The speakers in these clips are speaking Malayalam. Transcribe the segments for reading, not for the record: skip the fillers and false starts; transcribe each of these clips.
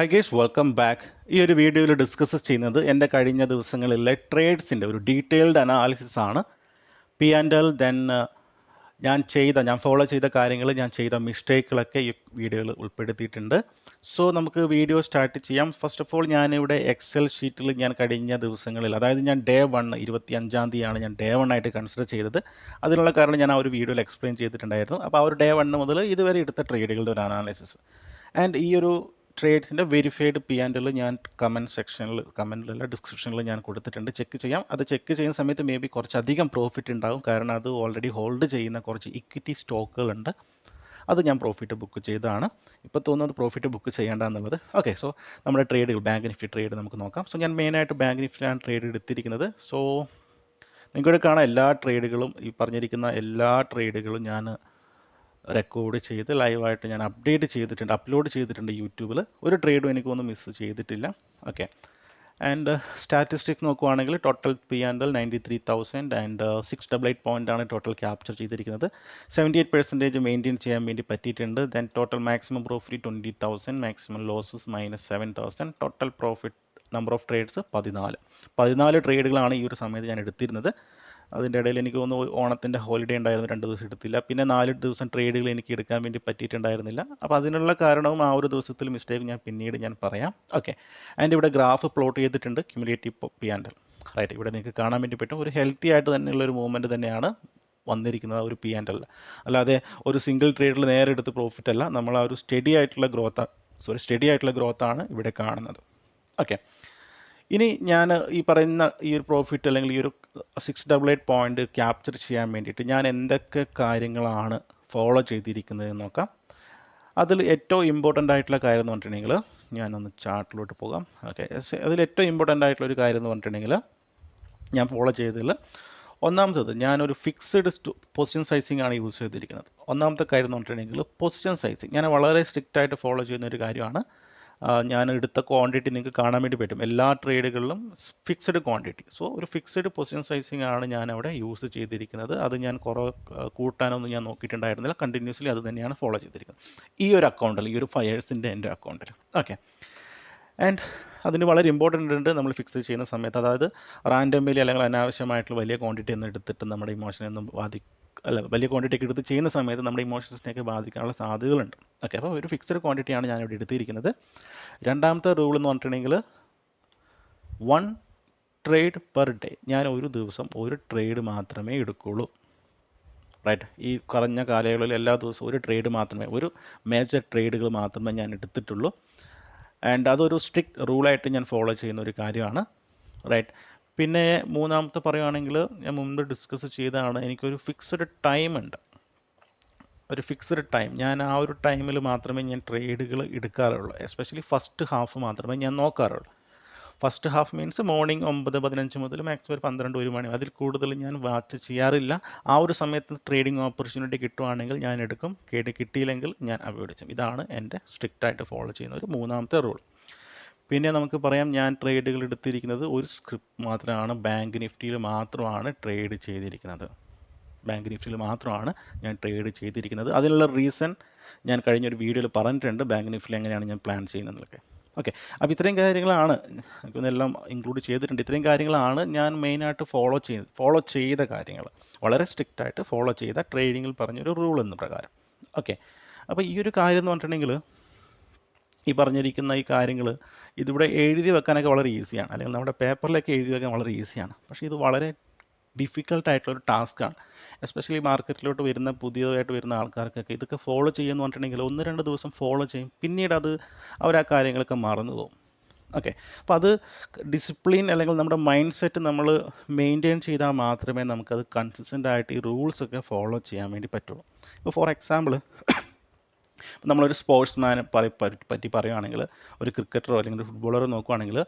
High guys, welcome back. ഈ ഒരു വീഡിയോയിൽ ഡിസ്കസ് ചെയ്യുന്നത് എൻ്റെ കഴിഞ്ഞ ദിവസങ്ങളിലെ ട്രേഡ്സിൻ്റെ ഒരു ഡീറ്റെയിൽഡ് അനാലിസിസ് ആണ്. പി ആൻഡ് എൽ, ദെൻ ഞാൻ ഫോളോ ചെയ്ത കാര്യങ്ങൾ, ഞാൻ ചെയ്ത മിസ്റ്റേക്കുകളൊക്കെ ഈ വീഡിയോയിൽ ഉൾപ്പെടുത്തിയിട്ടുണ്ട്. സോ നമുക്ക് വീഡിയോ സ്റ്റാർട്ട് ചെയ്യാം. ഫസ്റ്റ് ഓഫ് ഓൾ, ഞാനിവിടെ എക്സൽ ഷീറ്റിൽ ഞാൻ കഴിഞ്ഞ ദിവസങ്ങളിൽ, അതായത് ഞാൻ ഡേ 1 25-ാം തീയതിയാണ് ഞാൻ ഡേ 1 ആയിട്ട് കൺസിഡർ ചെയ്തത്. അതിനുള്ള കാരണം ഞാൻ ആ ഒരു വീഡിയോയിൽ എക്സ്പ്ലെയിൻ ചെയ്തിട്ടുണ്ടായിരുന്നു. അപ്പോൾ ആ ഒരു ഡേ 1 മുതൽ ഇതുവരെ എടുത്ത ട്രേഡുകളുടെ ഒരു അനാലിസിസ് ആൻഡ് ഈ ഒരു ട്രേഡ്സിൻ്റെ വെരിഫൈഡ് പി ആൻഡ് എൽ ഞാൻ കമൻറ്റിലല്ല ഡിസ്ക്രിപ്ഷനിൽ ഞാൻ കൊടുത്തിട്ടുണ്ട്. ചെക്ക് ചെയ്യാം. അത് ചെക്ക് ചെയ്യുന്ന സമയത്ത് മേ ബി കുറച്ചധികം പ്രോഫിറ്റ് ഉണ്ടാവും, കാരണം അത് ഓൾറെഡി ഹോൾഡ് ചെയ്യുന്ന കുറച്ച് ഇക്വിറ്റി സ്റ്റോക്കുകളുണ്ട്. അത് ഞാൻ പ്രോഫിറ്റ് ബുക്ക് ചെയ്തതാണ്. ഇപ്പോൾ തോന്നുന്നത് പ്രോഫിറ്റ് ബുക്ക് ചെയ്യേണ്ട എന്നുള്ളത്. ഓക്കെ, സോ നമ്മുടെ ട്രേഡുകൾ, ബാങ്ക് നിഫ്റ്റി ട്രേഡ് നമുക്ക് നോക്കാം. സോ ഞാൻ മെയിനായിട്ട് ബാങ്ക് നിഫ്റ്റിയാണ് ട്രേഡ് എടുത്തിരിക്കുന്നത്. സോ നിങ്ങൾക്കിവിടെ കാണാം എല്ലാ ട്രേഡുകളും, ഈ പറഞ്ഞിരിക്കുന്ന എല്ലാ ട്രേഡുകളും ഞാൻ റെക്കോർഡ് ചെയ്ത് ലൈവായിട്ട് ഞാൻ അപ്ലോഡ് ചെയ്തിട്ടുണ്ട് യൂട്യൂബിൽ. ഒരു ട്രേഡും എനിക്കൊന്നും മിസ് ചെയ്തിട്ടില്ല. ഓക്കെ, ആൻഡ് സ്റ്റാറ്റിസ്റ്റിക്സ് നോക്കുവാണെങ്കിൽ total P and L 93,000 and 688 പോയിൻ്റാണ് ടോട്ടൽ ക്യാപ്ചർ ചെയ്തിരിക്കുന്നത്. 78% മെയിൻറ്റെയിൻ ചെയ്യാൻ വേണ്ടി പറ്റിയിട്ടുണ്ട്. Then total maximum profit 20,000, maximum losses -7,000, total profit number of trades 14 ട്രേഡുകളാണ് ഈ ഒരു സമയത്ത് ഞാൻ എടുത്തിരുന്നത്. അതിൻ്റെ ഇടയിൽ എനിക്ക് തോന്നുന്നു ഓണത്തിൻ്റെ ഹോളിഡേ ഉണ്ടായിരുന്നു, 2 ദിവസം എടുത്തില്ല. പിന്നെ 4 ദിവസം ട്രേഡുകൾ എനിക്ക് എടുക്കാൻ വേണ്ടി പറ്റിയിട്ടുണ്ടായിരുന്നില്ല. അപ്പോൾ അതിനുള്ള കാരണവും ആ ഒരു ദിവസത്തിൽ മിസ്റ്റേക്ക് ഞാൻ പിന്നീട് പറയാം. ഓക്കെ, ആൻഡ് ഇവിടെ ഗ്രാഫ് പ്ലോട്ട് ചെയ്തിട്ടുണ്ട്, cumulative P and L. Right, ഇവിടെ നിങ്ങൾക്ക് കാണാൻ വേണ്ടി പറ്റും. ഒരു ഹെൽത്തി ആയിട്ട് തന്നെയുള്ള ഒരു മൂവ്മെൻറ്റ് തന്നെയാണ് വന്നിരിക്കുന്നത് ഒരു പി ആൻഡ് എൽ. അല്ലാതെ ഒരു സിംഗിൾ ട്രേഡിൽ നേരെ എടുത്ത് പ്രോഫിറ്റ് അല്ല, നമ്മൾ ആ ഒരു സ്റ്റഡി ആയിട്ടുള്ള ഗ്രോത്താണ് ഇവിടെ കാണുന്നത്. ഓക്കെ, ഇനി ഞാൻ ഈ പറയുന്ന ഈ ഒരു പ്രോഫിറ്റ് അല്ലെങ്കിൽ ഈ ഒരു 688 പോയിൻ്റ് ക്യാപ്ചർ ചെയ്യാൻ വേണ്ടിയിട്ട് ഞാൻ എന്തൊക്കെ കാര്യങ്ങളാണ് ഫോളോ ചെയ്തിരിക്കുന്നത് എന്ന് നോക്കാം. അതിൽ ഏറ്റവും ഇമ്പോർട്ടൻ്റ് ആയിട്ടുള്ള കാര്യം എന്ന് പറഞ്ഞിട്ടുണ്ടെങ്കിൽ, ഞാനൊന്ന് ചാർട്ടിലോട്ട് പോകാം. ഓക്കെ, അതിൽ ഏറ്റവും ഇമ്പോർട്ടൻ്റ് ആയിട്ടുള്ള ഒരു കാര്യം എന്ന് പറഞ്ഞിട്ടുണ്ടെങ്കിൽ, ഞാൻ ഫോളോ ചെയ്തതിൽ ഒന്നാമത്തത്, ഞാനൊരു ഫിക്സ്ഡ് പൊസിഷൻ സൈസിങ് ആണ് യൂസ് ചെയ്തിരിക്കുന്നത്. ഒന്നാമത്തെ കാര്യം എന്ന് പറഞ്ഞിട്ടുണ്ടെങ്കിൽ പൊസിഷൻ സൈസിങ് ഞാൻ വളരെ സ്ട്രിക്റ്റ് ആയിട്ട് ഫോളോ ചെയ്യുന്ന ഒരു കാര്യമാണ്. ഞാൻ എടുത്ത ക്വാണ്ടിറ്റി നിങ്ങൾക്ക് കാണാൻ വേണ്ടി പറ്റും. എല്ലാ ട്രേഡുകളിലും ഫിക്സഡ് ക്വാണ്ടിറ്റി. സോ ഒരു ഫിക്സഡ് പൊസിഷൻ സൈസിങ് ആണ് ഞാൻ അവിടെ യൂസ് ചെയ്തിരിക്കുന്നത്. അത് ഞാൻ കൂട്ടാനൊന്നും ഞാൻ നോക്കിയിട്ടുണ്ടായിരുന്നില്ല. കണ്ടിന്യൂസ്ലി അത് തന്നെയാണ് ഫോളോ ചെയ്തിരിക്കുന്നത് ഈ ഒരു അക്കൗണ്ടിൽ, ഈ ഒരു ഫയേഴ്സിൻ്റെ എൻ്റെ അക്കൗണ്ടിൽ. ഓക്കെ, ആൻഡ് അതിന് വളരെ ഇമ്പോർട്ടൻ്റ് ഉണ്ട് നമ്മൾ ഫിക്സ് ചെയ്യുന്ന സമയത്ത്. അതായത് റാൻഡംലി അല്ലെങ്കിൽ അനാവശ്യമായിട്ടുള്ള വലിയ ക്വാണ്ടിറ്റി ഒന്നും എടുത്തിട്ട് നമ്മുടെ ഇമോഷനൊന്നും വലിയ ക്വാണ്ടിറ്റി ഒക്കെ എടുത്ത് ചെയ്യുന്ന സമയത്ത് നമ്മുടെ ഇമോഷൻസിനെയൊക്കെ ബാധിക്കാനുള്ള സാധ്യതകളുണ്ട്. ഓക്കെ, അപ്പോൾ ഒരു ഫിക്സഡ് ക്വാണ്ടിറ്റിയാണ് ഞാനിവിടെ എടുത്തിരിക്കുന്നത്. രണ്ടാമത്തെ റൂൾ എന്ന് പറഞ്ഞിട്ടുണ്ടെങ്കിൽ 1 ട്രേഡ് പെർ ഡേ. ഞാൻ ഒരു ദിവസം ഒരു ട്രേഡ് മാത്രമേ എടുക്കുകയുള്ളൂ. റൈറ്റ്, ഈ കുറഞ്ഞ കാലയളവിൽ എല്ലാ ദിവസവും ഒരു ട്രേഡ് മാത്രമേ, ഒരു മേജർ ട്രേഡുകൾ മാത്രമേ ഞാൻ എടുത്തിട്ടുള്ളൂ. ആൻഡ് അതൊരു സ്ട്രിക്റ്റ് റൂളായിട്ട് ഞാൻ ഫോളോ ചെയ്യുന്ന ഒരു കാര്യമാണ്. റൈറ്റ്, പിന്നെ മൂന്നാമത്തെ പറയുകയാണെങ്കിൽ, ഞാൻ മുമ്പ് ഡിസ്കസ് ചെയ്തതാണ്, എനിക്കൊരു ഫിക്സഡ് ടൈം ഉണ്ട്. ഒരു ഫിക്സഡ് ടൈം, ഞാൻ ആ ഒരു ടൈമിൽ മാത്രമേ ഞാൻ ട്രേഡുകൾ എടുക്കാറുള്ളൂ. എസ്പെഷ്യലി ഫസ്റ്റ് ഹാഫ് മാത്രമേ ഞാൻ നോക്കാറുള്ളൂ. ഫസ്റ്റ് ഹാഫ് മീൻസ് മോർണിംഗ് 9-15 മുതൽ മാക്സിമം ഒരു 12-1 മണി, അതിൽ കൂടുതൽ ഞാൻ വാച്ച് ചെയ്യാറില്ല. ആ ഒരു സമയത്ത് ട്രേഡിംഗ് ഓപ്പർച്യൂണിറ്റി കിട്ടുവാണെങ്കിൽ ഞാൻ എടുക്കും, കിട്ടിയില്ലെങ്കിൽ ഞാൻ അവോയ്ഡ് ചെയ്യും. ഇതാണ് എൻ്റെ സ്ട്രിക്റ്റായിട്ട് ഫോളോ ചെയ്യുന്ന ഒരു മൂന്നാമത്തെ റൂൾ. പിന്നെ നമുക്ക് പറയാം, ഞാൻ ട്രേഡുകൾ എടുത്തിരിക്കുന്നത് ഒരു സ്ക്രിപ്റ്റ് മാത്രമാണ്, ബാങ്ക് നിഫ്റ്റിയിൽ മാത്രമാണ് ട്രേഡ് ചെയ്തിരിക്കുന്നത്. ഞാൻ ട്രേഡ് ചെയ്തിരിക്കുന്നത്. അതിനുള്ള റീസൺ ഞാൻ കഴിഞ്ഞൊരു വീഡിയോയിൽ പറഞ്ഞിട്ടുണ്ട്, ബാങ്ക് നിഫ്റ്റിയിൽ എങ്ങനെയാണ് ഞാൻ പ്ലാൻ ചെയ്യുന്നതൊക്കെ. ഓക്കെ, അപ്പോൾ ഇത്രയും കാര്യങ്ങളാണ് എല്ലാം ഇൻക്ലൂഡ് ചെയ്തിട്ടുണ്ട്. ഇത്രയും കാര്യങ്ങളാണ് ഞാൻ മെയിനായിട്ട് ഫോളോ ചെയ്ത കാര്യങ്ങൾ, വളരെ സ്ട്രിക്റ്റായിട്ട് ഫോളോ ചെയ്ത ട്രേഡിങ്ങിൽ പറഞ്ഞൊരു റൂൾ എന്ന പ്രകാരം. ഓക്കെ, അപ്പോൾ ഈ ഒരു കാര്യം എന്ന് പറഞ്ഞിട്ടുണ്ടെങ്കിൽ, ഈ പറഞ്ഞിരിക്കുന്ന ഈ കാര്യങ്ങൾ ഇതിവിടെ എഴുതി വെക്കാനൊക്കെ വളരെ ഈസിയാണ്, അല്ലെങ്കിൽ നമ്മുടെ പേപ്പറിലൊക്കെ എഴുതി വെക്കാൻ വളരെ ഈസിയാണ്. പക്ഷേ ഇത് വളരെ ഡിഫിക്കൽട്ടായിട്ടുള്ളൊരു ടാസ്ക്കാണ്. എസ്പെഷ്യലി മാർക്കറ്റിലോട്ട് പുതിയതായിട്ട് വരുന്ന ആൾക്കാർക്കൊക്കെ ഇതൊക്കെ ഫോളോ ചെയ്യുമെന്ന് പറഞ്ഞിട്ടുണ്ടെങ്കിൽ 1-2 ദിവസം ഫോളോ ചെയ്യും, പിന്നീട് അവർ ആ കാര്യങ്ങളൊക്കെ മറന്നു പോകും. ഓക്കെ, അപ്പോൾ അത് ഡിസിപ്ലിൻ അല്ലെങ്കിൽ നമ്മുടെ മൈൻഡ് സെറ്റ് നമ്മൾ മെയിൻറ്റെയിൻ ചെയ്താൽ മാത്രമേ നമുക്കത് കൺസിസ്റ്റൻ്റ് ആയിട്ട് ഈ റൂൾസൊക്കെ ഫോളോ ചെയ്യാൻ വേണ്ടി പറ്റുള്ളൂ. ഇപ്പോൾ ഫോർ എക്സാമ്പിൾ, നമ്മളൊരു സ്പോർട്സ്മാനെ പറ്റി പറയുകയാണെങ്കിൽ, ഒരു ക്രിക്കറ്ററോ അല്ലെങ്കിൽ ഒരു ഫുട്ബോളറോ നോക്കുകയാണെങ്കിൽ,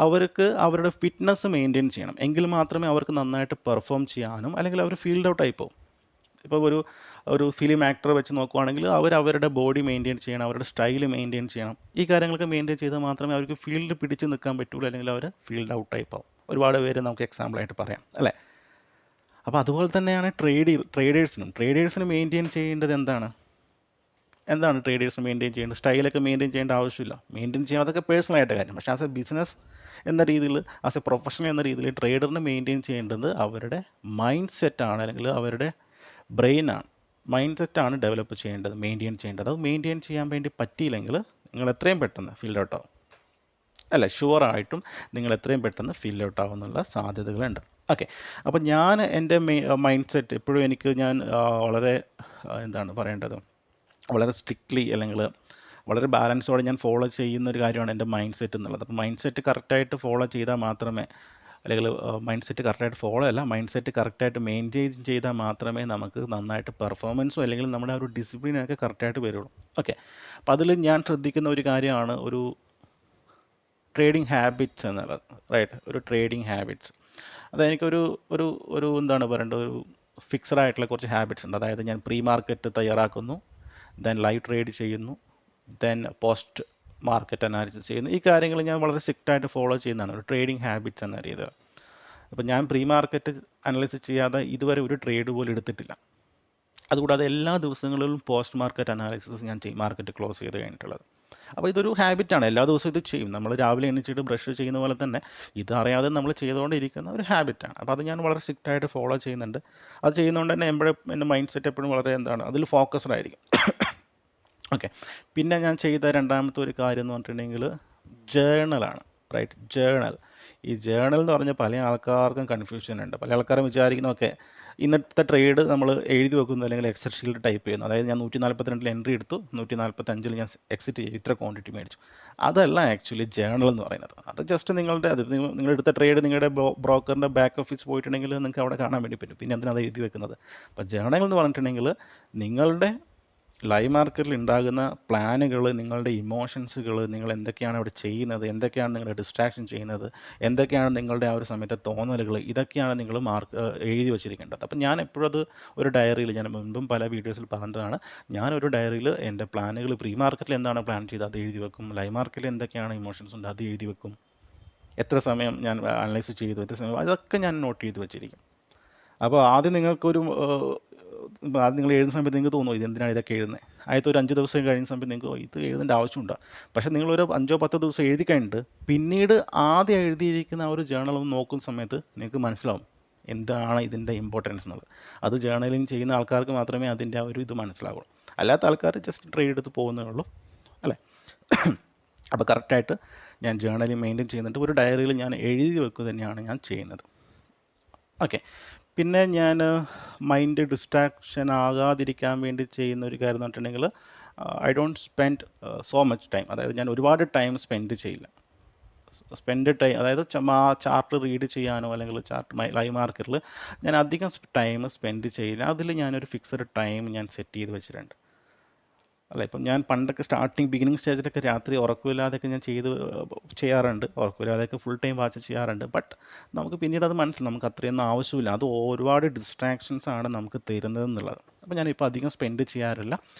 അവർക്ക് അവരുടെ ഫിറ്റ്നസ് മെയിൻറ്റെയിൻ ചെയ്യണം. എങ്കിൽ മാത്രമേ അവർക്ക് നന്നായിട്ട് പെർഫോം ചെയ്യാനും, അല്ലെങ്കിൽ അവർ ഫീൽഡ് ഔട്ട് ആയി പോകും. ഇപ്പോൾ ഒരു ഫിലിം ആക്ടറെ വെച്ച് നോക്കുകയാണെങ്കിൽ, അവരുടെ ബോഡി മെയിൻറ്റെയിൻ ചെയ്യണം, അവരുടെ സ്റ്റൈൽ മെയിൻറ്റെയിൻ ചെയ്യണം. ഈ കാര്യങ്ങളൊക്കെ മെയിൻറ്റെയിൻ ചെയ്താൽ മാത്രമേ അവർക്ക് ഫീൽഡ് പിടിച്ച് നിൽക്കാൻ പറ്റുള്ളൂ, അല്ലെങ്കിൽ അവർ ഫീൽഡ് ഔട്ടായി പോകും. ഒരുപാട് പേര് നമുക്ക് എക്സാമ്പിളായിട്ട് പറയാം, അല്ലേ? അപ്പോൾ അതുപോലെ തന്നെയാണ് ട്രേഡേഴ്സിനും മെയിൻറ്റെയിൻ ചെയ്യേണ്ടത് എന്താണ്? എന്താണ് ട്രേഡേഴ്സ് മെയിൻറ്റെയിൻ ചെയ്യേണ്ടത്? സ്റ്റൈലൊക്കെ മെയിൻറ്റെയിൻ ചെയ്യേണ്ട ആവശ്യമില്ല. മെയിൻറ്റെയിൻ ചെയ്യാൻ അതൊക്കെ പേഴ്സണലായിട്ട് കാര്യം. പക്ഷേ ആസ് എ ബിസിനസ് എന്ന രീതിയിൽ, ആസ് എ പ്രൊഫഷണൽ എന്ന രീതിയിൽ ട്രേഡറിന് മെയിൻറ്റെയിൻ ചെയ്യേണ്ടത് അവരുടെ മൈൻഡ് സെറ്റാണ്, അല്ലെങ്കിൽ അവരുടെ ബ്രെയിനാണ്. മൈൻഡ് സെറ്റാണ് ഡെവലപ്പ് ചെയ്യേണ്ടത്, മെയിൻറ്റെയിൻ ചെയ്യേണ്ടത്. അത് മെയിൻറ്റെയിൻ ചെയ്യാൻ വേണ്ടി പറ്റിയില്ലെങ്കിൽ നിങ്ങൾ എത്രയും പെട്ടെന്ന് ഫീൽഡ് ഔട്ട് ആവും. അല്ല, ഷുവറായിട്ടും നിങ്ങൾ എത്രയും പെട്ടെന്ന് ഫീൽഡ് ഔട്ട് ആവുന്നുള്ള സാധ്യതകളുണ്ട്. ഓക്കെ, അപ്പോൾ ഞാൻ എൻ്റെ മൈൻഡ് സെറ്റ് എപ്പോഴും ഞാൻ വളരെ എന്താണ് പറയേണ്ടത്, വളരെ സ്ട്രിക്ട്ലി അല്ലെങ്കിൽ വളരെ ബാലൻസോടെ ഞാൻ ഫോളോ ചെയ്യുന്ന ഒരു കാര്യമാണ് എൻ്റെ മൈൻഡ് സെറ്റ് എന്നുള്ളത്. അപ്പോൾ മൈൻഡ് സെറ്റ് കറക്റ്റായിട്ട് ഫോളോ ചെയ്താൽ മാത്രമേ, അല്ലെങ്കിൽ മൈൻഡ് സെറ്റ് കറക്റ്റായിട്ട് ഫോളോ അല്ല, മൈൻഡ് സെറ്റ് കറക്റ്റായിട്ട് മെയിൻറ്റെയിൻ ചെയ്താൽ മാത്രമേ നമുക്ക് നന്നായിട്ട് പെർഫോമൻസും അല്ലെങ്കിൽ നമ്മുടെ ആ ഒരു ഡിസിപ്ലിനൊക്കെ കറക്റ്റായിട്ട് വരുള്ളൂ. ഓക്കെ, അപ്പോൾ അതിൽ ഞാൻ ശ്രദ്ധിക്കുന്ന ഒരു കാര്യമാണ് ഒരു ട്രേഡിംഗ് ഹാബിറ്റ്സ് എന്നുള്ളത്. റൈറ്റ്, ഒരു ട്രേഡിംഗ് ഹാബിറ്റ്സ്. അതെനിക്കൊരു ഒരു ഒരു എന്താണ് പറയേണ്ടത്, ഒരു ഫിക്സഡ് ആയിട്ടുള്ള കുറച്ച് ഹാബിറ്റ്സ് ഉണ്ട്. അതായത് ഞാൻ പ്രീ മാർക്കറ്റ് തയ്യാറാക്കുന്നു, ദെൻ ലൈവ് ട്രേഡ് ചെയ്യുന്നു, ദെൻ പോസ്റ്റ് മാർക്കറ്റ് അനാലിസിസ് ചെയ്യുന്നു. ഈ കാര്യങ്ങൾ ഞാൻ വളരെ സ്ട്രിക്റ്റായിട്ട് ഫോളോ ചെയ്യുന്നതാണ് ഒരു ട്രേഡിംഗ് ഹാബിറ്റ്സ് എന്ന രീതിയിൽ. അപ്പോൾ ഞാൻ പ്രീ മാർക്കറ്റ് അനാലിസിസ് ചെയ്യാതെ ഇതുവരെ ഒരു ട്രേഡ് പോലും എടുത്തിട്ടില്ല. അതുകൂടാതെ എല്ലാ ദിവസങ്ങളിലും പോസ്റ്റ് മാർക്കറ്റ് അനാലിസിസ് ഞാൻ ചെയ്യും, മാർക്കറ്റ് ക്ലോസ് ചെയ്ത് കഴിഞ്ഞിട്ടുള്ളത്. അപ്പോൾ ഇതൊരു ഹാബിറ്റാണ്, എല്ലാ ദിവസവും ഇത് ചെയ്യും. നമ്മൾ രാവിലെ എണീച്ചിട്ട് ബ്രഷ് ചെയ്യുന്ന പോലെ തന്നെ ഇത് അറിയാതെ നമ്മൾ ചെയ്തുകൊണ്ടിരിക്കുന്ന ഒരു ഹാബിറ്റാണ്. അപ്പോൾ അത് ഞാൻ വളരെ സ്ട്രിക്റ്റായിട്ട് ഫോളോ ചെയ്യുന്നുണ്ട്. അത് ചെയ്യുന്നതുകൊണ്ട് തന്നെ എൻ്റെ മൈൻഡ് സെറ്റ് എപ്പോഴും വളരെ അതിൽ ഫോക്കസ്ഡ് ആയിരിക്കും. ഓക്കെ, പിന്നെ ഞാൻ ചെയ്ത രണ്ടാമത്തെ ഒരു കാര്യം എന്ന് പറഞ്ഞിട്ടുണ്ടെങ്കിൽ ജേണലാണ്. Right, journal. ഈ ജേണൽ എന്ന് പറഞ്ഞാൽ പല ആൾക്കാർക്കും കൺഫ്യൂഷൻ ഉണ്ട്. പല ആൾക്കാരും വിചാരിക്കുന്നു, ഓക്കെ ഇന്നത്തെ ട്രേഡ് നമ്മൾ എഴുതി വെക്കുന്നു, അല്ലെങ്കിൽ എക്സൽ ഷീറ്റ് ടൈപ്പ് ചെയ്യുന്നു. അതായത് ഞാൻ 142 എൻട്രി എടുത്തു, 145 ഞാൻ എക്സിറ്റ് ചെയ്തു, ഇത്ര ക്വാണ്ടിറ്റി മേടിച്ചു. അതല്ല ആക്ച്വലി ജേണൽ എന്ന് പറയുന്നത്. അത് ജസ്റ്റ് നിങ്ങൾ എടുത്ത ട്രേഡ് നിങ്ങളുടെ ബ്രോക്കറിൻ്റെ ബാക്ക് ഓഫീസ് പോയിട്ടുണ്ടെങ്കിൽ നിങ്ങൾക്ക് അവിടെ കാണാൻ വേണ്ടി പറ്റും. പിന്നെ എന്തിനാണ് അത് എഴുതി വെക്കുന്നത്? അപ്പോൾ ജേണൽ എന്ന് പറഞ്ഞിട്ടുണ്ടെങ്കിൽ നിങ്ങളുടെ ലൈവ് മാർക്കറ്റിൽ ഉണ്ടാകുന്ന പ്ലാനുകൾ, നിങ്ങളുടെ ഇമോഷൻസുകൾ, നിങ്ങൾ എന്തൊക്കെയാണ് അവിടെ ചെയ്യുന്നത്, എന്തൊക്കെയാണ് നിങ്ങളുടെ ഡിസ്ട്രാക്ഷൻ ചെയ്യുന്നത്, എന്തൊക്കെയാണ് നിങ്ങളുടെ ആ ഒരു സമയത്തെ തോന്നലുകൾ, ഇതൊക്കെയാണ് നിങ്ങൾ എഴുതി വച്ചിരിക്കേണ്ടത്. അപ്പം ഞാൻ എപ്പോഴും അത് ഒരു ഡയറിയിൽ, ഞാൻ മുൻപും പല വീഡിയോസിൽ പറഞ്ഞതാണ്, ഞാനൊരു ഡയറിയിൽ എൻ്റെ പ്ലാനുകൾ, പ്രീ മാർക്കറ്റിൽ എന്താണ് പ്ലാൻ ചെയ്തത് അത് എഴുതി വെക്കും, ലൈവ് മാർക്കറ്റിൽ എന്തൊക്കെയാണ് ഇമോഷൻസ് ഉണ്ട് അത് എഴുതി വെക്കും, എത്ര സമയം ഞാൻ അനലൈസ് ചെയ്തു, എത്ര സമയം, അതൊക്കെ ഞാൻ നോട്ട് ചെയ്ത് വെച്ചിരിക്കും. അപ്പോൾ ആദ്യം നിങ്ങൾക്കൊരു ആദ്യം നിങ്ങൾ എഴുതുന്ന സമയത്ത് നിങ്ങൾക്ക് തോന്നുന്നു ഇതെന്തിനാണ് ഇതൊക്കെ എഴുതുന്നത്. ആദ്യത്തെ ഒരു 5 ദിവസം കഴിയുന്ന സമയത്ത് നിങ്ങൾക്ക് ഇത് എഴുതേണ്ട ആവശ്യമുണ്ടോ? പക്ഷേ നിങ്ങളൊരു 5-10 ദിവസം എഴുതി കഴിഞ്ഞിട്ട് പിന്നീട് ആദ്യം എഴുതിയിരിക്കുന്ന ആ ഒരു ജേണൽ ഒന്ന് നോക്കുന്ന സമയത്ത് നിങ്ങൾക്ക് മനസ്സിലാവും എന്താണ് ഇതിൻ്റെ ഇമ്പോർട്ടൻസ് എന്നുള്ളത്. അത് ജേണലിങ് ചെയ്യുന്ന ആൾക്കാർക്ക് മാത്രമേ അതിൻ്റെ ആ ഒരു ഇത് മനസ്സിലാവുള്ളൂ. അല്ലാത്ത ആൾക്കാർ ജസ്റ്റ് ട്രേഡ് എടുത്ത് പോകുന്നേ ഉള്ളൂ, അല്ലേ? അപ്പോൾ കറക്റ്റായിട്ട് ഞാൻ ജേണലിങ് മെയിൻറ്റെയിൻ ചെയ്യുന്നുണ്ട്. ഒരു ഡയറിയിൽ ഞാൻ എഴുതി വെക്കുക തന്നെയാണ് ഞാൻ ചെയ്യുന്നത്. ഓക്കെ, പിന്നെ ഞാൻ മൈൻഡ് ഡിസ്ട്രാക്ഷൻ ആകാതിരിക്കാൻ വേണ്ടി ചെയ്യുന്ന ഒരു കാര്യം എന്ന് പറഞ്ഞിട്ടുണ്ടെങ്കിൽ I don't spend so much time. അതായത് ഞാൻ ഒരുപാട് ടൈം സ്പെൻഡ് ചെയ്യില്ല. അതായത് ചാർട്ട് റീഡ് ചെയ്യാനോ അല്ലെങ്കിൽ ലൈവ് മാർക്കറ്റിൽ ഞാൻ അധികം ടൈം സ്പെൻഡ് ചെയ്യില്ല. അതിൽ ഞാനൊരു ഫിക്സഡ് ടൈം ഞാൻ സെറ്റ് ചെയ്ത് വെച്ചിട്ടുണ്ട്. അല്ല, ഇപ്പം ഞാൻ പണ്ടൊക്കെ ബിഗിനിങ് സ്റ്റേജിലൊക്കെ രാത്രി ഉറക്കമില്ലാതെയൊക്കെ ഞാൻ ചെയ്യാറുണ്ട്, ഉറക്കമില്ലാതെയൊക്കെ ഫുൾ ടൈം വാച്ച് ചെയ്യാറുണ്ട്. ബട്ട് നമുക്ക് പിന്നീട് അത് മനസ്സിലാവും നമുക്ക് അത്രയൊന്നും ആവശ്യമില്ല, അത് ഒരുപാട് ഡിസ്ട്രാക്ഷൻസ് ആണ് നമുക്ക് തരുന്നത് എന്നുള്ളത്. അപ്പോൾ ഞാനിപ്പോൾ അധികം സ്പെൻഡ് ചെയ്യാറില്ല.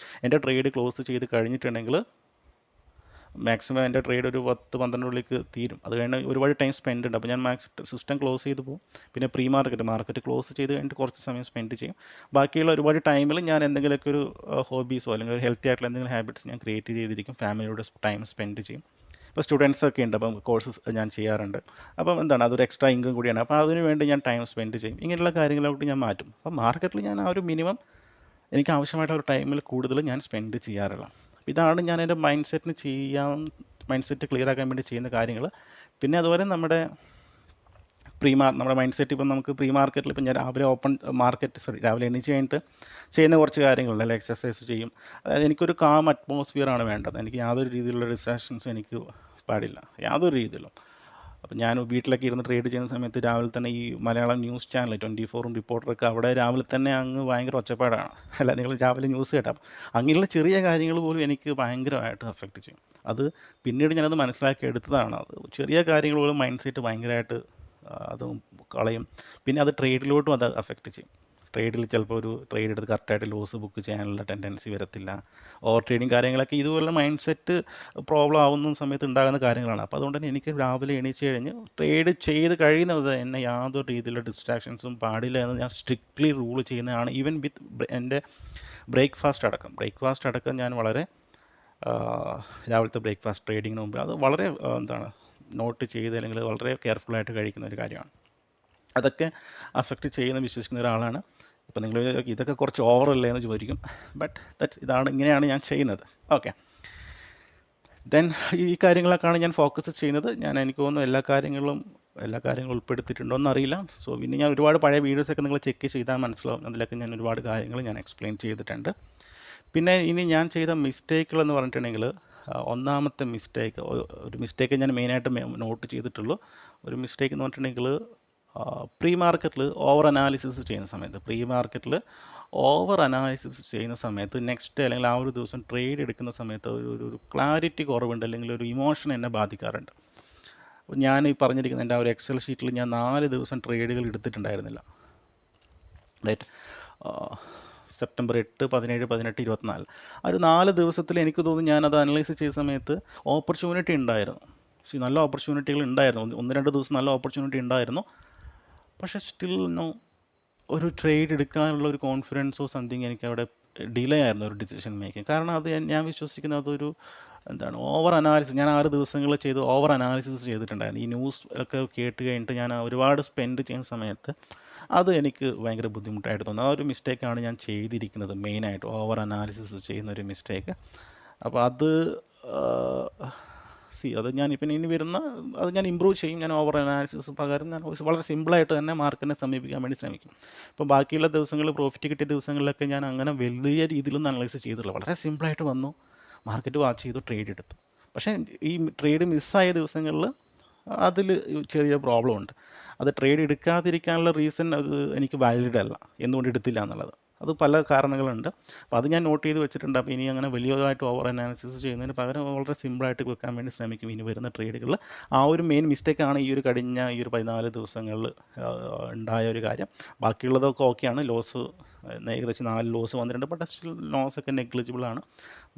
എൻ്റെ ട്രേഡ് ക്ലോസ് ചെയ്ത് കഴിഞ്ഞിട്ടുണ്ടെങ്കിൽ മാക്സിമം എൻ്റെ ട്രേഡ് ഒരു 10-12 തീരും. അത് കഴിഞ്ഞ് ഒരുപാട് ടൈം സ്പെൻഡ് ഉണ്ട്. അപ്പോൾ ഞാൻ സിസ്റ്റം ക്ലോസ് ചെയ്ത് പോകും. പിന്നെ പ്രീ മാർക്കറ്റ് ക്ലോസ് ചെയ്ത് കഴിഞ്ഞിട്ട് കുറച്ച് സമയം സ്പെൻഡ് ചെയ്യും. ബാക്കിയുള്ള ഒരുപാട് ടൈമിൽ ഞാൻ എന്തെങ്കിലുമൊക്കെ ഒരു ഹോബീസോ അല്ലെങ്കിൽ ഒരു ഹെൽത്തി ആയിട്ടുള്ള എന്തെങ്കിലും ഹാബിറ്റ്സ് ഞാൻ ക്രിയേറ്റ് ചെയ്തിരിക്കും. ഫാമിലിയോട് ടൈം സ്പെൻഡ് ചെയ്യും. ഇപ്പോൾ സ്റ്റുഡൻസൊക്കെ ഉണ്ട്, അപ്പം കോഴ്സസ് ഞാൻ ചെയ്യാറുണ്ട്. അപ്പം എന്താണ്, അതൊരു എക്സ്ട്രാ ഇൻകം കൂടിയാണ്. അപ്പോൾ അതിന് വേണ്ടി ഞാൻ ടൈം സ്പെൻഡ് ചെയ്യും. ഇങ്ങനെയുള്ള കാര്യങ്ങളോട്ട് ഞാൻ മാറ്റും. അപ്പം മാർക്കറ്റിൽ ഞാൻ ആ ഒരു മിനിമം എനിക്ക് ആവശ്യമായിട്ടുള്ള ഒരു ടൈമിൽ കൂടുതൽ ഞാൻ സ്പെൻഡ് ചെയ്യാറില്ല. ഇതാണ് ഞാൻ എൻ്റെ മൈൻഡ് സെറ്റ് ക്ലിയർ ആക്കാൻ വേണ്ടി ചെയ്യുന്ന കാര്യങ്ങൾ. പിന്നെ അതുപോലെ നമ്മുടെ മൈൻഡ് സെറ്റ് ഇപ്പം നമുക്ക് പ്രീ മാർക്കറ്റിൽ ഇപ്പം ഞാൻ രാവിലെ എണീച്ച് കഴിഞ്ഞിട്ട് ചെയ്യുന്ന കുറച്ച് കാര്യങ്ങളുണ്ട്. അല്ലെങ്കിൽ എക്സസൈസ് ചെയ്യും. അതായത് എനിക്കൊരു കാം അറ്റ്മോസ്ഫിയറാണ് വേണ്ടത്. എനിക്ക് യാതൊരു രീതിയിലുള്ള ഡിസ്ട്രാക്ഷൻസ് എനിക്ക് പാടില്ല, യാതൊരു രീതിയിലും. അപ്പം ഞാൻ വീട്ടിലൊക്കെ ഇരുന്ന് ട്രേഡ് ചെയ്യുന്ന സമയത്ത് രാവിലെ തന്നെ ഈ മലയാളം ന്യൂസ് ചാനൽ 24 റിപ്പോർട്ടറൊക്കെ അവിടെ രാവിലെ തന്നെ അങ്ങ് ഭയങ്കര ഒച്ചപ്പാടാണ്. അല്ല, നിങ്ങൾ രാവിലെ ന്യൂസ് കേട്ടാൽ അങ്ങനെയുള്ള ചെറിയ കാര്യങ്ങൾ പോലും എനിക്ക് ഭയങ്കരമായിട്ട് അഫക്റ്റ് ചെയ്യും. അത് പിന്നീട് ഞാനത് മനസ്സിലാക്കി എടുത്തതാണ്. അത് ചെറിയ കാര്യങ്ങൾ പോലും മൈൻഡ് സെറ്റ് ഭയങ്കരമായിട്ട് അത് കളയും. പിന്നെ അത് ട്രേഡിലോട്ടും അത് അഫക്റ്റ് ചെയ്യും. ട്രേഡിൽ ചിലപ്പോൾ ഒരു ട്രേഡ് എടുത്ത് കറക്റ്റായിട്ട് ലോസ് ബുക്ക് ചെയ്യാനുള്ള ടെൻഡൻസി വരത്തില്ല. ഓവർ ട്രേഡിങ് കാര്യങ്ങളൊക്കെ ഇതുപോലുള്ള മൈൻഡ് സെറ്റ് പ്രോബ്ലം ആവുന്ന സമയത്ത് ഉണ്ടാകുന്ന കാര്യങ്ങളാണ്. അപ്പോൾ അതുകൊണ്ട് തന്നെ എനിക്ക് രാവിലെ എണീച്ച് കഴിഞ്ഞ് ട്രേഡ് ചെയ്ത് കഴിയുന്നത് എന്നെ യാതൊരു രീതിയിലുള്ള ഡിസ്ട്രാക്ഷൻസും പാടില്ല എന്ന് ഞാൻ സ്ട്രിക്ട്ലി റൂൾ ചെയ്യുന്നതാണ്. ഈവൻ വിത്ത് എൻ്റെ ബ്രേക്ക്ഫാസ്റ്റ് അടക്കം ഞാൻ വളരെ രാവിലത്തെ ബ്രേക്ക്ഫാസ്റ്റ് ട്രേഡിങ്ങിന് മുമ്പ് അത് വളരെ നോട്ട് ചെയ്ത് അല്ലെങ്കിൽ വളരെ കെയർഫുള്ളായിട്ട് കഴിക്കുന്ന ഒരു കാര്യമാണ്. അതൊക്കെ അഫക്റ്റ് ചെയ്യുന്ന വിശ്വസിക്കുന്ന ഒരാളാണ്. ഇപ്പോൾ നിങ്ങൾ ഇതൊക്കെ കുറച്ച് ഓവറല്ലേ എന്ന് ചോദിക്കും. ബട്ട് ഇങ്ങനെയാണ് ഞാൻ ചെയ്യുന്നത്. ഓക്കെ, ദെൻ ഈ കാര്യങ്ങളൊക്കെയാണ് ഞാൻ ഫോക്കസ് ചെയ്യുന്നത്. എനിക്ക് തോന്നുന്നു എല്ലാ കാര്യങ്ങളും ഉൾപ്പെടുത്തിയിട്ടുണ്ടോ എന്നറിയില്ല. സോ പിന്നെ ഞാൻ ഒരുപാട് പഴയ വീഡിയോസൊക്കെ നിങ്ങൾ ചെക്ക് ചെയ്താൽ മനസ്സിലാവും. അതിലൊക്കെ ഞാൻ ഒരുപാട് കാര്യങ്ങൾ ഞാൻ എക്സ്പ്ലെയിൻ ചെയ്തിട്ടുണ്ട്. പിന്നെ ഇനി ഞാൻ ചെയ്ത മിസ്റ്റേക്കുകൾ എന്ന് പറഞ്ഞിട്ടുണ്ടെങ്കിൽ, ഒന്നാമത്തെ മിസ്റ്റേക്ക് ഞാൻ മെയിനായിട്ട് നോട്ട് ചെയ്തിട്ടുള്ളൂ. ഒരു മിസ്റ്റേക്ക് എന്ന് പറഞ്ഞിട്ടുണ്ടെങ്കിൽ, പ്രീ മാർക്കറ്റിൽ ഓവർ അനാലിസിസ് ചെയ്യുന്ന സമയത്ത് നെക്സ്റ്റ് അല്ലെങ്കിൽ ആ ഒരു ദിവസം ട്രേഡ് എടുക്കുന്ന സമയത്ത് ഒരു ക്ലാരിറ്റി കുറവുണ്ട്, അല്ലെങ്കിൽ ഒരു ഇമോഷൻ എന്നെ ബാധിക്കാറുണ്ട്. ഞാൻ ഈ പറഞ്ഞിരിക്കുന്ന എൻ്റെ ആ ഒരു എക്സൽ ഷീറ്റിൽ ഞാൻ 4 ദിവസം ട്രേഡുകൾ എടുത്തിട്ടുണ്ടായിരുന്നില്ല. റൈറ്റ്, സെപ്റ്റംബർ 8, 17, 18, 24 ആ ഒരു 4 ദിവസത്തിൽ എനിക്ക് തോന്നുന്നു ഞാനത് അനലൈസ് ചെയ്ത സമയത്ത് ഓപ്പർച്യൂണിറ്റി ഉണ്ടായിരുന്നു. നല്ല ഓപ്പർച്യൂണിറ്റികൾ ഉണ്ടായിരുന്നു. 1-2 ദിവസം നല്ല ഓപ്പർച്യൂണിറ്റി ഉണ്ടായിരുന്നു. പക്ഷേ സ്റ്റിൽ ഒരു ട്രേഡ് എടുക്കാനുള്ള ഒരു കോൺഫിഡൻസോ സംതിങ് എനിക്കവിടെ ഡിലേ ആയിരുന്നു, ഒരു ഡിസിഷൻ മേക്കിംഗ്. കാരണം അത് ഞാൻ വിശ്വസിക്കുന്നത് അതൊരു ഓവർ അനാലിസിസ്. ഞാൻ 6 ദിവസങ്ങൾ ഓവർ അനാലിസിസ് ചെയ്തിട്ടുണ്ടായിരുന്നു. ഈ ന്യൂസ് ഒക്കെ കേട്ട് കഴിഞ്ഞിട്ട് ഞാൻ ഒരുപാട് സ്പെൻഡ് ചെയ്യുന്ന സമയത്ത് അത് എനിക്ക് ഭയങ്കര ബുദ്ധിമുട്ടായിട്ട് തോന്നുന്നു. ആ ഒരു മിസ്റ്റേക്കാണ് ഞാൻ ചെയ്തിരിക്കുന്നത് മെയിനായിട്ട്, ഓവർ അനാലിസിസ് ചെയ്യുന്ന ഒരു മിസ്റ്റേക്ക്. അപ്പോൾ അത് ഞാൻ ഇമ്പ്രൂവ് ചെയ്യും. ഞാൻ ഓവർ അനാലിസിസ് പകരം ഞാൻ വളരെ സിമ്പിളായിട്ട് തന്നെ മാർക്കറ്റിനെ സമീപിക്കാൻ വേണ്ടി ശ്രമിക്കും. ഇപ്പോൾ ബാക്കിയുള്ള ദിവസങ്ങളിൽ, പ്രോഫിറ്റ് കിട്ടിയ ദിവസങ്ങളിലൊക്കെ ഞാൻ അങ്ങനെ വലിയ രീതിയിലൊന്നും അനലൈസ് ചെയ്തിട്ടില്ല. വളരെ സിമ്പിളായിട്ട് വന്നു, മാർക്കറ്റ് വാച്ച് ചെയ്തു, ട്രേഡ് എടുത്തു. പക്ഷേ ഈ ട്രേഡ് മിസ്സായ ദിവസങ്ങളിൽ അതിൽ ചെറിയ പ്രോബ്ലം ഉണ്ട്. അത് ട്രേഡ് എടുക്കാതിരിക്കാനുള്ള റീസൺ അത് എനിക്ക് വാലിഡ് അല്ല, എന്തുകൊണ്ട് എടുത്തില്ല എന്നുള്ളത്. അത് പല കാരണങ്ങളുണ്ട്. അപ്പോൾ അത് ഞാൻ നോട്ട് ചെയ്ത് വെച്ചിട്ടുണ്ട്. അപ്പോൾ ഇനി അങ്ങനെ വലിയതായിട്ട് ഓവർ അനാലിസിസ് ചെയ്യുന്നതിന് പകരം വളരെ സിമ്പിളായിട്ട് വെക്കാൻ വേണ്ടി ശ്രമിക്കും ഇനി വരുന്ന ട്രേഡുകളിൽ. ആ ഒരു മെയിൻ മിസ്റ്റേക്കാണ് ഈ ഒരു 14 ദിവസങ്ങളിൽ ഉണ്ടായ ഒരു കാര്യം. ബാക്കിയുള്ളതൊക്കെ ഓക്കെയാണ്. ലോസ് ഏകദേശം 4 ലോസ് വന്നിട്ടുണ്ട്. ബട്ട് സ്റ്റിൽ ലോസൊക്കെ നെഗ്ലിജിബിളാണ്.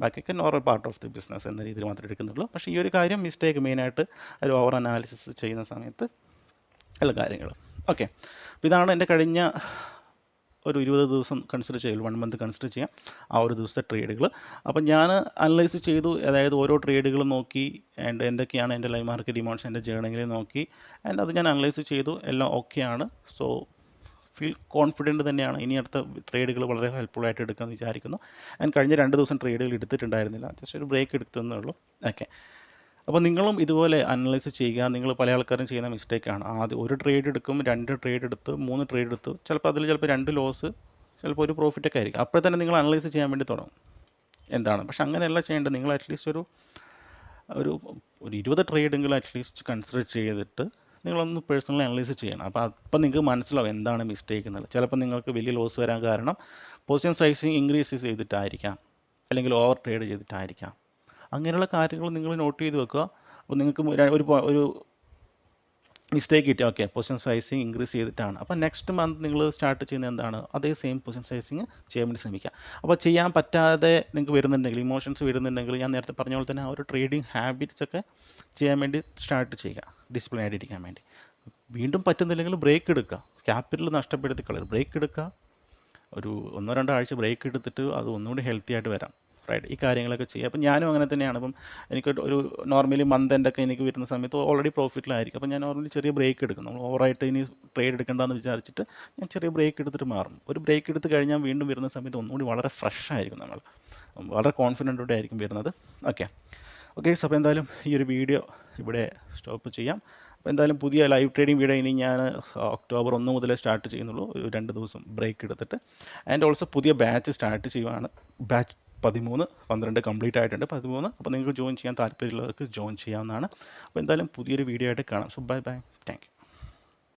ബാക്കിയൊക്കെ normal part of the business എന്ന രീതിയിൽ മാത്രമേ എടുക്കുന്നുള്ളൂ. പക്ഷേ ഈ ഒരു കാര്യം മിസ്റ്റേക്ക് മെയിനായിട്ട് ഒരു ഓവർ അനാലിസിസ് ചെയ്യുന്ന സമയത്ത് എല്ലാ കാര്യങ്ങളും. ഓക്കെ, അപ്പോൾ ഇതാണ് എൻ്റെ കഴിഞ്ഞ ഒരു 20 ദിവസം കൺസിഡർ ചെയ്യും, 1 മന്ത് കൺസിഡർ ചെയ്യാം ആ ഒരു ദിവസത്തെ ട്രേഡുകൾ. അപ്പം ഞാൻ അനലൈസ് ചെയ്തു, അതായത് ഓരോ ട്രേഡുകൾ നോക്കി, ആൻഡ് എന്തൊക്കെയാണ് എൻ്റെ ലൈവ് മാർക്കറ്റ് ഇമോഷൻ എൻ്റെ ജേർണിയിൽ നോക്കി, ആൻഡ് അത് ഞാൻ അനലൈസ് ചെയ്തു. എല്ലാം ഓക്കെയാണ്. സോ ഫീൽ കോൺഫിഡൻറ്റ് തന്നെയാണ്. ഇനി അടുത്ത ട്രേഡുകൾ വളരെ ഹെൽപ്ഫുള്ളായിട്ട് എടുക്കാമെന്ന് വിചാരിക്കുന്നു. ആൻഡ് കഴിഞ്ഞ 2 ദിവസം ട്രേഡുകൾ എടുത്തിട്ടുണ്ടായിരുന്നില്ല, ജസ്റ്റ് ഒരു ബ്രേക്ക് എടുത്തതേ ഉള്ളൂ. ഓക്കെ, അപ്പോൾ നിങ്ങളും ഇതുപോലെ അനലൈസ് ചെയ്യുക. നിങ്ങൾ പല ആൾക്കാരും ചെയ്യുന്ന മിസ്റ്റേക്കാണ്. ആദ്യം ഒരു ട്രേഡ് എടുക്കും, 2 ട്രേഡ് എടുത്ത്, 3 ട്രേഡ് എടുത്തു, ചിലപ്പോൾ 2 ലോസ്, ചിലപ്പോൾ ഒരു പ്രോഫിറ്റൊക്കെ ആയിരിക്കും. അപ്പോൾ തന്നെ നിങ്ങൾ അനലൈസ് ചെയ്യാൻ വേണ്ടി തുടങ്ങും എന്താണ്. പക്ഷെ അങ്ങനെയല്ല ചെയ്യേണ്ടത്. നിങ്ങൾ അറ്റ്ലീസ്റ്റ് ഒരു 20 ട്രേഡെങ്കിലും അറ്റ്ലീസ്റ്റ് കൺസിഡർ ചെയ്തിട്ട് നിങ്ങളൊന്ന് പേഴ്സണലി അനലൈസ് ചെയ്യണം. അപ്പോൾ നിങ്ങൾക്ക് മനസ്സിലാവും എന്താണ് മിസ്റ്റേക്ക് എന്നുള്ളത്. ചിലപ്പോൾ നിങ്ങൾക്ക് വലിയ ലോസ് വരാൻ കാരണം പൊസിഷൻ സൈസിങ് ഇൻക്രീസ് ചെയ്തിട്ടായിരിക്കാം, അല്ലെങ്കിൽ ഓവർ ട്രേഡ് ചെയ്തിട്ടായിരിക്കാം. അങ്ങനെയുള്ള കാര്യങ്ങൾ നിങ്ങൾ നോട്ട് ചെയ്ത് വെക്കുക. അപ്പോൾ നിങ്ങൾക്ക് ഒരു മിസ്റ്റേക്ക് കിട്ടി, ഓക്കെ, പൊസിഷൻ സൈസിങ് ഇൻക്രീസ് ചെയ്തിട്ടാണ്. അപ്പോൾ നെക്സ്റ്റ് മന്ത് നിങ്ങൾ സ്റ്റാർട്ട് ചെയ്യുന്നത് എന്താണ്, അതേ സെയിം പൊസിഷൻ സൈസിങ് ചെയ്യാൻ വേണ്ടി ശ്രമിക്കുക. അപ്പോൾ ചെയ്യാൻ പറ്റാതെ നിങ്ങൾക്ക് വരുന്നുണ്ടെങ്കിൽ, ഇമോഷൻസ് വരുന്നുണ്ടെങ്കിൽ, ഞാൻ നേരത്തെ പറഞ്ഞ പോലെ തന്നെ ആ ഒരു ട്രേഡിങ് ഹാബിറ്റ്സ് ഒക്കെ ചെയ്യാൻ വേണ്ടി സ്റ്റാർട്ട് ചെയ്യുക, ഡിസിപ്ലിൻ ആയിട്ടിരിക്കാൻ വേണ്ടി. വീണ്ടും പറ്റുന്നില്ലെങ്കിൽ ബ്രേക്ക് എടുക്കുക, ക്യാപിറ്റൽ നഷ്ടപ്പെടുത്തി കളയുക, ബ്രേക്ക് എടുക്കുക. ഒരു 1-2 ആഴ്ച ബ്രേക്ക് എടുത്തിട്ട് അത് ഒന്നുകൂടി ഹെൽത്തി ആയിട്ട് വരാം. റൈറ്റ്, ഈ കാര്യങ്ങളൊക്കെ ചെയ്യുക. അപ്പം ഞാനും അങ്ങനെ തന്നെയാണ്. അപ്പം എനിക്ക് ഒരു നോർമലി മന്ത് എൻഡൊക്കെ എനിക്ക് വരുന്ന സമയത്ത് ഓൾറെഡി പ്രോഫിറ്റിലായിരിക്കും. അപ്പം ഞാൻ നോർമലി ചെറിയ ബ്രേക്ക് എടുക്കും. നമ്മൾ ഓവറായിട്ട് ഇനി ട്രേഡ് എടുക്കേണ്ടെന്ന് വിചാരിച്ചിട്ട് ഞാൻ ചെറിയ ബ്രേക്ക് എടുത്തിട്ട് മാറും. ഒരു ബ്രേക്ക് എടുത്ത് കഴിഞ്ഞാൽ വീണ്ടും വരുന്ന സമയത്ത് ഒന്നുകൂടി വളരെ ഫ്രഷ് ആയിരിക്കും, നമ്മൾ വളരെ കോൺഫിഡൻറ്റോടെ ആയിരിക്കും വരുന്നത്. ഓക്കെ, സോ അപ്പോൾ എന്തായാലും ഈ ഒരു വീഡിയോ ഇവിടെ സ്റ്റോപ്പ് ചെയ്യാം. അപ്പോൾ എന്തായാലും പുതിയ ലൈവ് ട്രേഡിംഗ് വീഡിയോ ഇനി ഞാൻ ഒക്ടോബർ 1 മുതലേ സ്റ്റാർട്ട് ചെയ്യുന്നുള്ളൂ, ഒരു 2 ദിവസം ബ്രേക്ക് എടുത്തിട്ട്. ആൻഡ് ഓൾസോ പുതിയ ബാച്ച് സ്റ്റാർട്ട് ചെയ്യുവാണ്. ബാച്ച് 13, 12 കംപ്ലീറ്റ് ആയിട്ടുണ്ട്. 13, അപ്പോൾ നിങ്ങൾക്ക് ജോയിൻ ചെയ്യാൻ താല്പര്യമുള്ളവർക്ക് ജോയിൻ ചെയ്യാവുന്നതാണ്. അപ്പോൾ എന്തായാലും പുതിയൊരു വീഡിയോ ആയിട്ട് കാണാം. So bye, thank U.